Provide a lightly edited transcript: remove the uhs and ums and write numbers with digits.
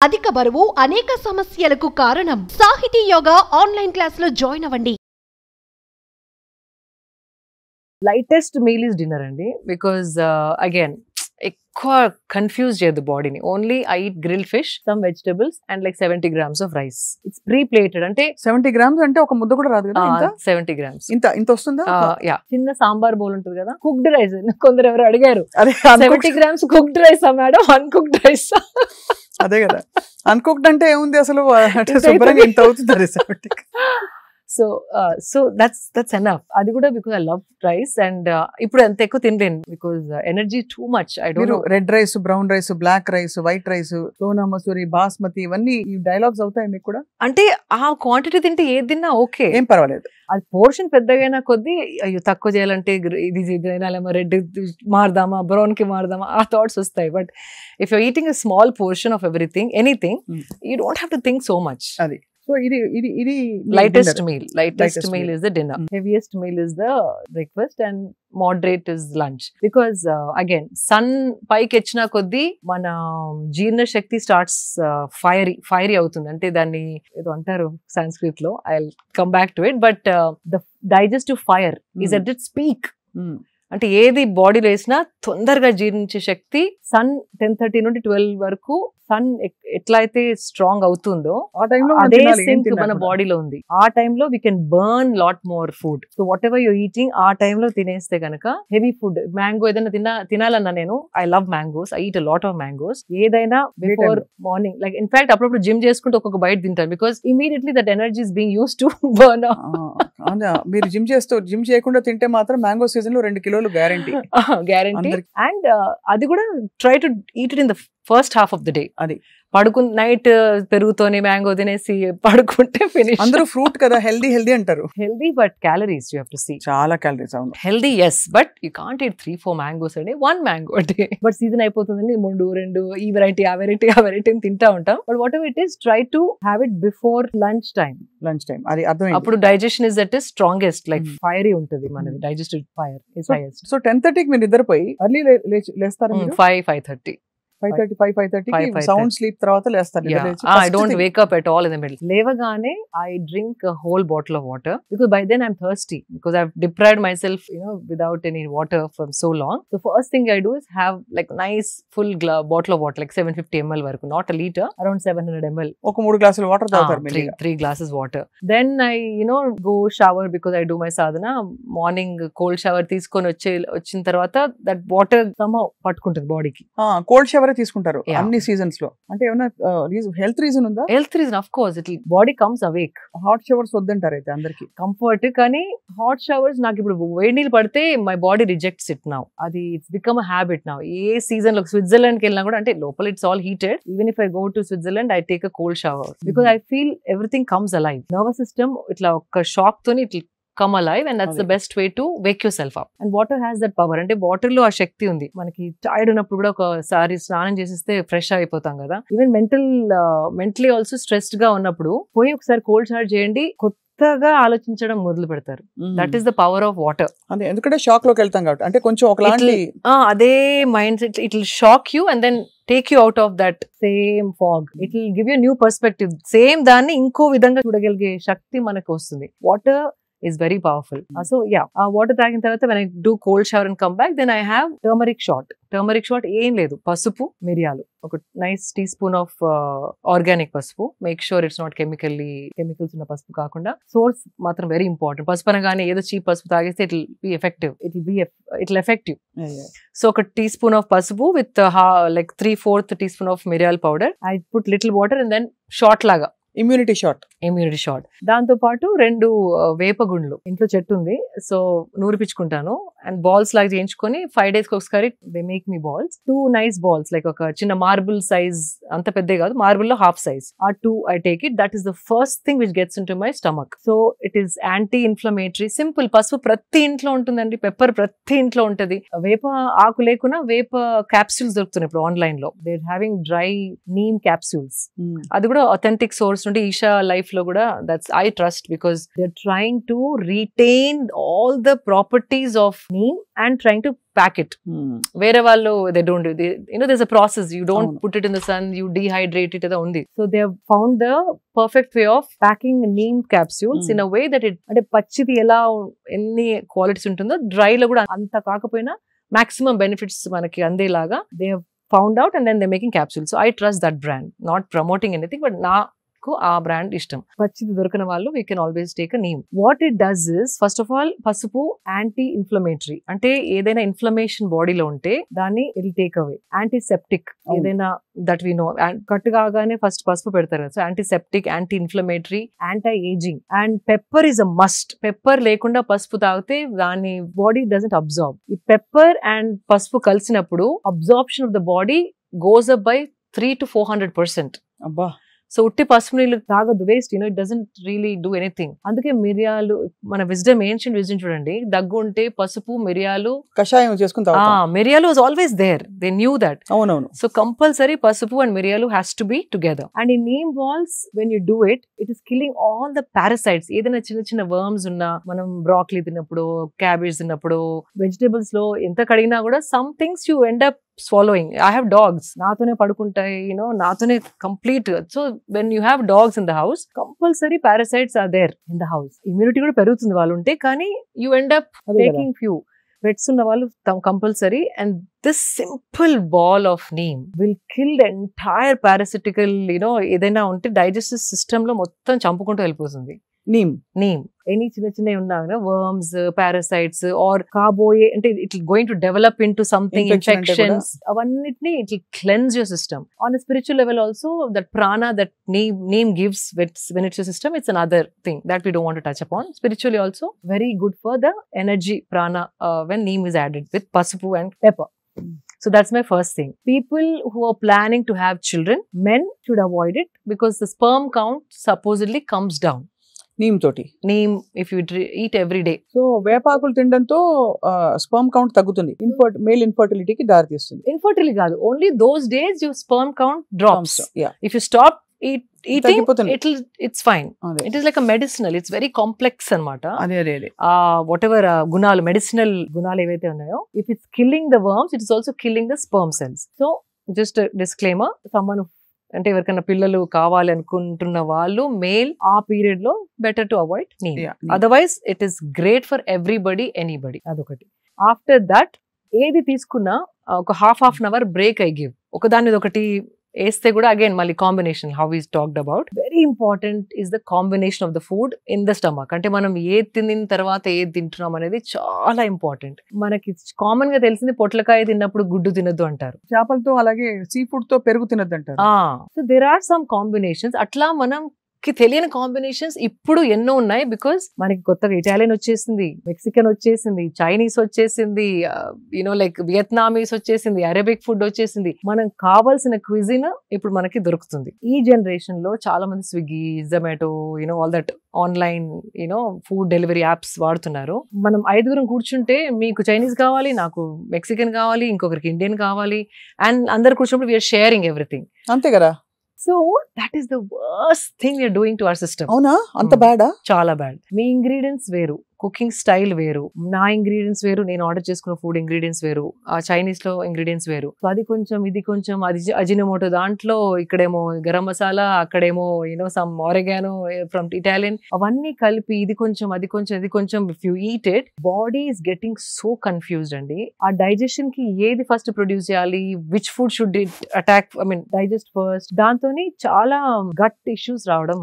అధిక బరువు అనేక సమస్యలకు కారణం. సాహితీ యోగా ఆన్లైన్ క్లాసులో జాయిన్ అవ్వండి. లైటెస్ట్ మీల్ ఇస్ డిన్నర్ అండి. బికాజ్ అగైన్ ఎక్కువ కన్ఫ్యూజ్ చేయదు బాడీని. Only I eat grill fish, some vegetables and like 70 grams of rice. It's pre plated. అంటే 70 grams అంటే ఒక ముద్ద కూడా రాదు కదా? 70 grams. ఇంత వస్తుందా? యా, చిన్న సాంబార్ బౌల్ ఉంటుంది కదా, కుక్డ్ రైస్. కొందరు ఎవరు అడిగారు, అదే 70 grams cooked rice madam, uncooked rice? అదే కదా, అన్కుక్డ్ అంటే ఏముంది అసలు, శుభ్రంగా ఇంత అవుతుంది. So that's enough. అది కూడా because I love rice. And ఇప్పుడు అంత ఎక్కువ తినలేను because energy too much. I don't know. Red rice, brown rice, black rice, white rice, Sona Masoori, Basmati, ఇవన్నీ ఈ డైలాగ్స్ అవుతాయి మీకు కూడా? అంటే ఆ క్వాంటిటీ తింటే ఏది తిన్నా ఓకే, ఏం పర్వాలేదు. అది పోర్షన్ పెద్దగైనా కొద్దీ అయ్యో తక్కువ చేయాలంటే ఇది తినాలేమో, రెడ్ మారదామా, బ్రౌన్ కి మారదామా, ఆ థాట్స్ వస్తాయి. But if you eating a small portion of everything, anything, you don't have to think so much. అది సో ఇది lightest meal is the dinner. Heaviest meal is the breakfast and moderate is lunch. Because again, sun పైకి వచ్చిన కొద్దీ మన జీర్ణ శక్తి starts fiery అవుతుంది. అంటే దాన్ని ఏదో అంటారు సంస్కృత్ లో, I come back to it. But the digestive fire is at its peak. అంటే ఏది బాడీలో వేసినా తొందరగా జీర్ణించే శక్తి సన్ 10:30 నుండి 12 వరకు సన్ ఎట్లా అయితే స్ట్రాంగ్ అవుతుందో అదే సింక్ మన బాడీలో ఉంది. ఆ టైంలో we can burn lot more food. So what ever you eating ఆ టైంలో తినేస్తే కనుక హెవీ ఫుడ్, మ్యాంగో ఏదైనా తినాలన్నా, నేను I love mangoes, I eat a lot of mangoes. ఏదైనా బిఫోర్ మార్నింగ్, లైక్ ఇన్ఫాక్ట్ అప్పుడప్పుడు జిమ్ చేసుకుంటే ఒక్కొక్క బయట తింటాను. Because immediately that energy is being use to burn. మీరు జిమ్ చేయకుండా తింటే మాత్రం మ్యాంగో సీజన్ లో 2 కిలోలు గ్యారంటీ. అండ్ అది కూడా try to eat it in the first half of the day. అది పడుకుని నైట్ పెరుగుతోని మ్యాంగో తినేసి పడుకుంటే ఫినిష్. అందరూ ఫ్రూట్ కదా, హెల్దీ అంటారు. Healthy but calories you have to see. చాలా క్యాలరీస్. అవును, healthy yes, but you can't eat 3-4 mangoes అండి, 1 మ్యాంగో అంటే. బట్ సీజన్ అయిపోతుందండి, 3-2 ఈ వెరైటీ ఆ వెరైటీ తింటా ఉంటాం. But whatever it is, try to have it before lunch time. అది అర్థం. అప్పుడు digestion is at is strongest, like fiery ఉంటుంది మనది. Digestive fire is highest. So 10:30కి మీరు నిద్రపోయి ఎర్లీ లేస్తారు? 5:30 5:30 సౌండ్ స్లీప్ తర్వాత లేస్తారు. I don't wake up at all in the middle. లేవగానే I drink a whole bottle of water because by then I'm thirsty because I've deprived myself, without any water from so long. The first thing I do is have like nice full bottle of water, like 750 ml varaku, not a liter, around 700 ml. ఒక 3 గ్లాసుల water తాగుతారు? 3 glasses water. Then I go shower because I do my sadhana. Morning cold shower తీసుకొని వచ్చిన తర్వాత that water somehow పట్టుకుంటుంది బాడీకి. Cold shower తీసుకుంటారు అన్ని సీజన్స్ లో? అంటే ఏమైనా హెల్త్ రీజన్ ఉందా? Health reason, of course, it body comes awake. Hot showers వద్దంటారు అయితే అందరికి? కంఫర్ట్, కానీ హాట్ షవర్స్ నాకు ఇప్పుడు వేడి నీళ్ళు పడితే my body rejects it now. అది it's become a habit now. ఏ సీజన్ లో స్విట్జర్లాండ్ కి వెళ్ళినా కూడా, అంటే లోపల it's all heated, even if I go to Switzerland I take a cold shower because I feel everything comes alive. Nervous system ఇట్లా ఒక షాక్ తోని ఇట్లా come alive, and that's the best way to wake yourself up. And water has that power. అంటే water లో ఆ శక్తి ఉంది. మనకి tired ఉన్నప్పుడు కూడా ఒకసారి స్నానం చేసేస్తే ఫ్రెష్ అయిపోతాం కదా. ఈవెన్ మెంటలీ ఆల్సో స్ట్రెస్డ్ గా ఉన్నప్పుడు పోయి ఒకసారి కోల్డ్ షవర్ చేయండి, కొత్తగా ఆలోచించడం మొదలు పెడతారు. That is the power of water. అదే, ఎందుకంటే షాక్ లోకి వెళ్తాం కాబట్టి. అంటే కొంచెం ఒకలాంటి అదే mind set, it will shock you and then take you out of that same fog. It will give you a new perspective. Same దాన్ని ఇంకో విధంగా చూడగలిగే శక్తి మనకు వస్తుంది. Water is very powerful. So yeah, water తాగిన తర్వాత when I do cold shower and come back, then I have turmeric shot. ఏం లేదు, పసుపు, మిరియాలు, ఒక nice teaspoon of organic పసుపు. Make sure it's not chemicals ఉన్న పసుపు కాకుండా. సోర్స్ మాత్రం వెరీ ఇంపార్టెంట్. పసుపు అనగానే ఏదో చీప్ పసుపు తాగేస్తే it will effect you. So ఒక టీ స్పూన్ ఆఫ్ పసుపు విత్ like 3/4 teaspoon of మిరియాల powder. I put little water and then shot లాగా ఇమ్యూనిటీ షాట్. దాంతో పాటు 2 వేపగుండ్లు, ఇంట్లో చెట్టు ఉంది, సో నూరిపించుకుంటాను. అండ్ బాల్స్ లాగా చేయించుకొని 5 days ఒకసారి they make me balls. 2 nice balls, like ఒక చిన్న మార్బుల్ సైజ్, అంత పెద్ద కాదు, మార్బుల్ లో హాఫ్ సైజ్. ఆ 2 I take it. That is the first thing which gets into my stomach. So it is anti-inflammatory. Simple. పసుపు ప్రతి ఇంట్లో ఉంటుందండి, పెప్పర్ ప్రతి ఇంట్లో ఉంటది. వేప ఆకు లేకున్నా వేప క్యాప్సూల్స్ దొరుకుతున్నాయి ఇప్పుడు ఆన్లైన్ లో. They having dry neem capsules. అది కూడా అథెంటిక్ సోర్స్ చూస్తుంటే ఈషా లైఫ్ లో కూడా that's I trust because they are trying to retain all the properties of neem and trying to pack it. వేరే వాళ్ళు they don't do there's a process, you don't put it in the sun, you dehydrate it only. So they have found the perfect way of packing neem capsules in a way that it అంటే పచ్చిది ఎలా ఎన్ని qualities ఉంటుందో dry లో కూడా అంత కాకపోయినా maximum benefits మనకి అందేలాగా they have found out and then they're making capsules. So I trust that brand, not promoting anything, but ఆ బ్రాండ్ ఇష్టం. పచ్చిది దొరకని వాళ్ళు we can always take a neem. What it does is first of all పసుపు anti inflammatory, అంటే ఏదైనా inflammation బాడీలో ఉంటే దాన్ని ఇట్ టేక్ అవే. యాంటీసెప్టిక్ ఏదైనా దట్ వి నో, కట్టు కాగానే ఫస్ట్ పసుపు పెడతారు కదా, so antiseptic, anti inflammatory, anti ageing. And pepper is a must. Pepper లేకుండా పసుపు తాగితే దాని బాడీ డజంట్ అబ్జార్బ్. ఈ పెప్పర్ అండ్ పసుపు కలిసినప్పుడు absorption of the body goes up by 300 to 400%. అబ్బా. సో ఉట్టి పసుపు నీళ్ళు తాగదు, waste, it doesn't really do anything. అందుకే మిరియాలు, మన విజ్డమ్, ఏన్షియంట్ విజ్డమ్ చూడండి, దగ్గు ఉంటే పసుపు మిరియాలు కషాయం చేసుకుని మిరియాలు was always there, they knew that. అవునవును. సో కంపల్సరీ పసుపు అండ్ మిరియాలు has to be together. And ఈ neem balls when you do it, it is killing all the parasites. ఏదైనా చిన్న చిన్న వర్మ్స్ ఉన్నా, మనం బ్రాక్లీ తిన్నప్పుడు, క్యాబేజ్ తిన్నప్పుడు, వెజిటేబుల్స్ లో ఎంత కడిగినా కూడా some things you end up swallowing. I have dogs, నాతోనే పడుకుంటాయి, నాతోనే complete. So when you have dogs in the house, compulsory parasites are there in the house. Immunity కూడా పెరుగుతుంది వాళ్ళు ఉంటే, కానీ you end up taking few. Pets ఉన్న వాళ్ళు compulsory. And this simple ball of neem will kill the entire parasitical, ఏదైనా ఉంటే digestive system లో మొత్తం చంపుకుంటూ వెళ్ళిపోతుంది. నీమ్ ఎనీ చిన్న చిన్నవి ఉన్నా, వర్మ్స్, పారాసైట్స్ ఆర్ కాబోయే, అంటే it going to develop into something, infections, అవన్నిటిని it will cleanse your system. On a spiritual level also, that prana that neem gives when it's your system, it's another thing that we don't want to touch upon. Spiritually also very good for the energy prana when neem is added with pasupu and pepper. So that's my first thing. People who are planning to have children, men should avoid it because the sperm count supposedly comes down. Neem తోటి, neem if you eat every day. So వేపాకులు తినడంతో sperm count తగ్గుతుంది, male ఇన్ఫర్టిలిటీకి దారి తీస్తుంది. Infertility కాదు, only those days your sperm count drops. If you stop eating, it's fine. It is like a medicinal, it's very complex anamata. Whatever gunalu, medicinal gunalu evaithe unnayo, if it's killing the worms, it is also killing the sperm cells. So just a disclaimer, someone అంటే ఎవరికైనా పిల్లలు కావాలి అనుకుంటున్న వాళ్ళు male ఆ period లో better to avoid neem. Otherwise it is great for everybody, anybody. అదొకటి. After that ఏది తీసుకున్నా ఒక half an hour break I give. ఒకదాని ఒకటి వేస్తే కూడా అగైన్ మళ్ళీ combination, how is talked about, very important is the combination of the food in the stomach. అంటే మనం ఏది తిన్న తర్వాత ఏది తింటున్నాం అనేది చాలా ఇంపార్టెంట్. మనకి కామన్ గా తెలిసింది పొట్లకాయ తిన్నప్పుడు గుడ్డు తినద్దు అంటారు, చేపలతో అలాగే సీ ఫుడ్ తో పెరుగు తినద్దు అంటారు. So there are some combinations. అట్లా మనం తెలియని కాంబినేషన్స్ ఇప్పుడు ఎన్నో ఉన్నాయి. బికాస్ మనకి కొత్తగా ఇటాలియన్ వచ్చేసింది, మెక్సికన్ వచ్చేసింది, చైనీస్ వచ్చేసింది, లైక్ వియత్నామీస్ వచ్చేసింది, అరేబిక్ ఫుడ్ వచ్చేసింది. మనం కావాల్సిన క్విజిన్ ఇప్పుడు మనకి దొరుకుతుంది. ఈ జనరేషన్ లో చాలా మంది Swiggy, Zomato, all that online food delivery apps వాడుతున్నారు. మనం 5 కూర్చుంటే మీకు చైనీస్ కావాలి, నాకు మెక్సికన్ కావాలి, ఇంకొకరికి ఇండియన్ కావాలి, అండ్ అందరు కూర్చున్నప్పుడు వీఆర్ షేరింగ్ ఎవ్రీథింగ్. అంతే కదా. So that is the worst thing we are doing to our system. అవునా, అంత బ్యాడా? చాలా బ్యాడ్. మీ ఇంగ్రీడియంట్స్ వేరు, కుకింగ్ స్టైల్ వేరు, నా ఇంగ్రీడియంట్స్ వేరు, నేను ఆర్డర్ చేసుకున్న ఫుడ్ ఇంగ్రీడియంట్స్ వేరు, ఆ చైనీస్ లో ఇంగ్రీడియంట్స్ వేరు. సో అది కొంచెం, ఇది కొంచెం, అది అజినోమోటో దాంట్లో, ఇక్కడేమో గరం మసాలా, అక్కడేమో సమ్ ఆరెగానో ఫ్రమ్ ఇటాలియన్, అవన్నీ కలిపి ఇది కొంచెం, అది కొంచెం, ఇది కొంచెం. If you eat it, body is getting so confused అండి. ఆ డైజెషన్ కి ఏది ఫస్ట్ ప్రొడ్యూస్ చేయాలి, which food should it attack, digest first, దాంతో చాలా గట్ ఇష్యూస్ రావడం.